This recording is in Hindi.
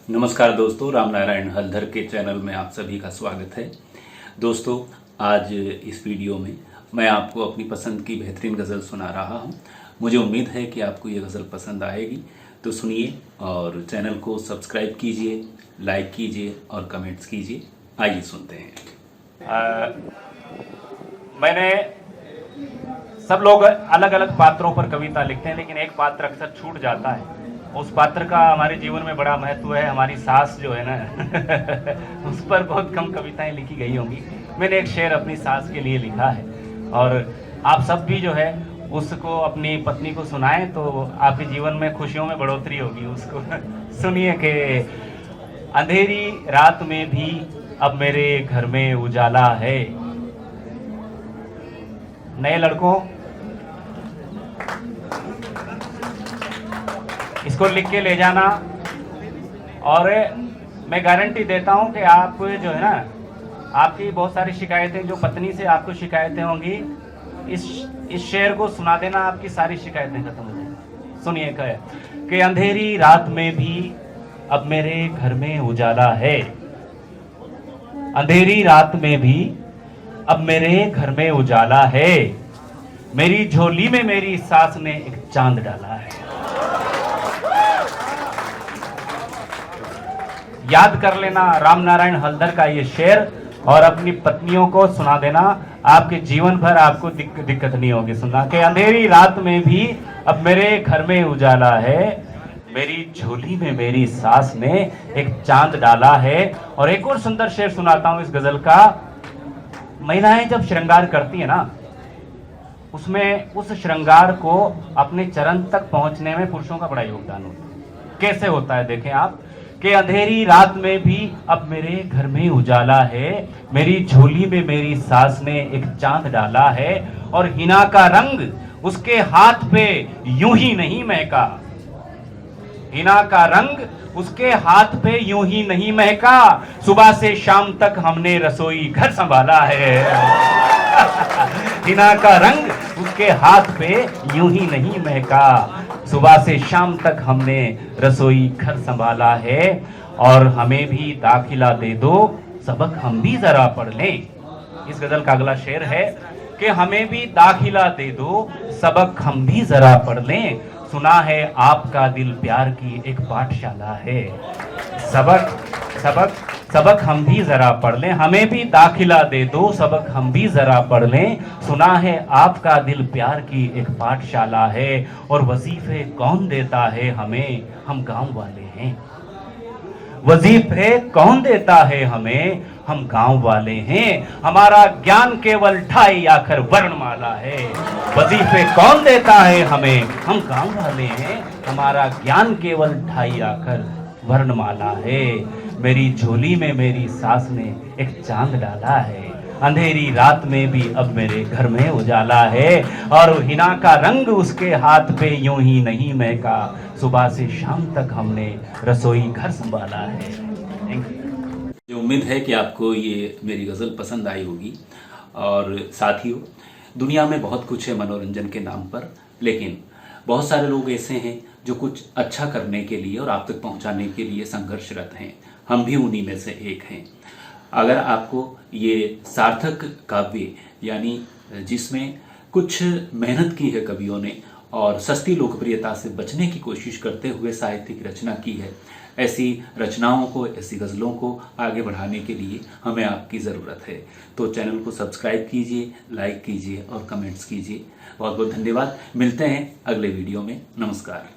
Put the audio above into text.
नमस्कार दोस्तों, राम नारायण हलधर के चैनल में आप सभी का स्वागत है। दोस्तों, आज इस वीडियो में मैं आपको अपनी पसंद की बेहतरीन गज़ल सुना रहा हूं। मुझे उम्मीद है कि आपको ये गज़ल पसंद आएगी, तो सुनिए और चैनल को सब्सक्राइब कीजिए, लाइक कीजिए और कमेंट्स कीजिए। आइए सुनते हैं। मैंने सब लोग अलग अलग पात्रों पर कविता लिखते हैं, लेकिन एक पात्र अक्सर छूट जाता है। उस पात्र का हमारे जीवन में बड़ा महत्व है। हमारी सास जो है ना उस पर बहुत कम कविताएं लिखी गई होंगी। मैंने एक शेर अपनी सास के लिए लिखा है और आप सब भी जो है उसको अपनी पत्नी को सुनाएं तो आपके जीवन में खुशियों में बढ़ोतरी होगी। उसको सुनिए कि अंधेरी रात में भी अब मेरे घर में उजाला है। नए लड़कों, इसको लिख के ले जाना और मैं गारंटी देता हूं कि आप जो है ना, आपकी बहुत सारी शिकायतें, जो पत्नी से आपको शिकायतें होंगी, इस शेर को सुना देना, आपकी सारी शिकायतें खत्म हो जाएंगी। सुनिए कि अंधेरी रात में भी अब मेरे घर में उजाला है। अंधेरी रात में भी अब मेरे घर में उजाला है। मेरी झोली में मेरी सास ने एक चांद डाला है। याद कर लेना राम नारायण हलधर का ये शेर और अपनी पत्नियों को सुना देना। आपके जीवन भर आपको दिक्कत नहीं होगी सुनना कि अंधेरी रात में भी अब मेरे घर में उजाला है। मेरी झोली में मेरी सास ने एक चांद डाला है। और एक और सुंदर शेर सुनाता हूं इस गजल का। महिलाएं जब श्रृंगार करती है ना, उसमें उस श्रृंगार को अपने चरण तक पहुंचने में पुरुषों का बड़ा योगदान होता है। कैसे होता है देखें आप कि अंधेरी रात में भी अब मेरे घर में उजाला है। मेरी झोली में मेरी सास ने एक चांद डाला है। और हिना का रंग उसके हाथ पे यूं ही नहीं महका। हिना का रंग उसके हाथ पे यूं ही नहीं महका। सुबह से शाम तक हमने रसोई घर संभाला है। हिना का रंग उसके हाथ पे यूं ही नहीं महका। सुबह से शाम तक हमने रसोई घर संभाला है। और हमें भी दाखिला दे दो, सबक हम भी जरा पढ़ लें। इस गजल का अगला शेर है कि हमें भी दाखिला दे दो, सबक हम भी जरा पढ़ लें। सुना है आपका दिल प्यार की एक पाठशाला है। सबक सबक सबक हम भी जरा पढ़ लें। हमें भी दाखिला दे दो, सबक हम भी जरा पढ़ लें। सुना है आपका दिल प्यार की एक पाठशाला है। और वजीफे कौन देता है हमें, हम गांव वाले हैं। वजीफे कौन देता है हमें, हम गांव वाले हैं। हमारा ज्ञान केवल ढाई आखर वर्णमाला है। वजीफे कौन देता है हमें, हम गांव वाले हैं। हमारा ज्ञान केवल ढाई आखर वर्णमाला है। मेरी झोली में मेरी सास ने एक चांद डाला है। अंधेरी रात में भी अब मेरे घर में उजाला है। और हिना का रंग उसके हाथ पे यूं ही नहीं महका। सुबह से शाम तक हमने रसोई घर संभाला है। Thank you. उम्मीद है कि आपको ये मेरी गज़ल पसंद आई होगी। और साथियों, दुनिया में बहुत कुछ है मनोरंजन के नाम पर, लेकिन बहुत सारे लोग ऐसे हैं जो कुछ अच्छा करने के लिए और आप तक पहुंचाने के लिए संघर्षरत हैं। हम भी उन्हीं में से एक हैं। अगर आपको ये सार्थक काव्य, यानी जिसमें कुछ मेहनत की है कवियों ने और सस्ती लोकप्रियता से बचने की कोशिश करते हुए साहित्यिक रचना की है, ऐसी रचनाओं को, ऐसी गज़लों को आगे बढ़ाने के लिए हमें आपकी ज़रूरत है। तो चैनल को सब्सक्राइब कीजिए, लाइक कीजिए और कमेंट्स कीजिए। बहुत बहुत धन्यवाद। मिलते हैं अगले वीडियो में। नमस्कार।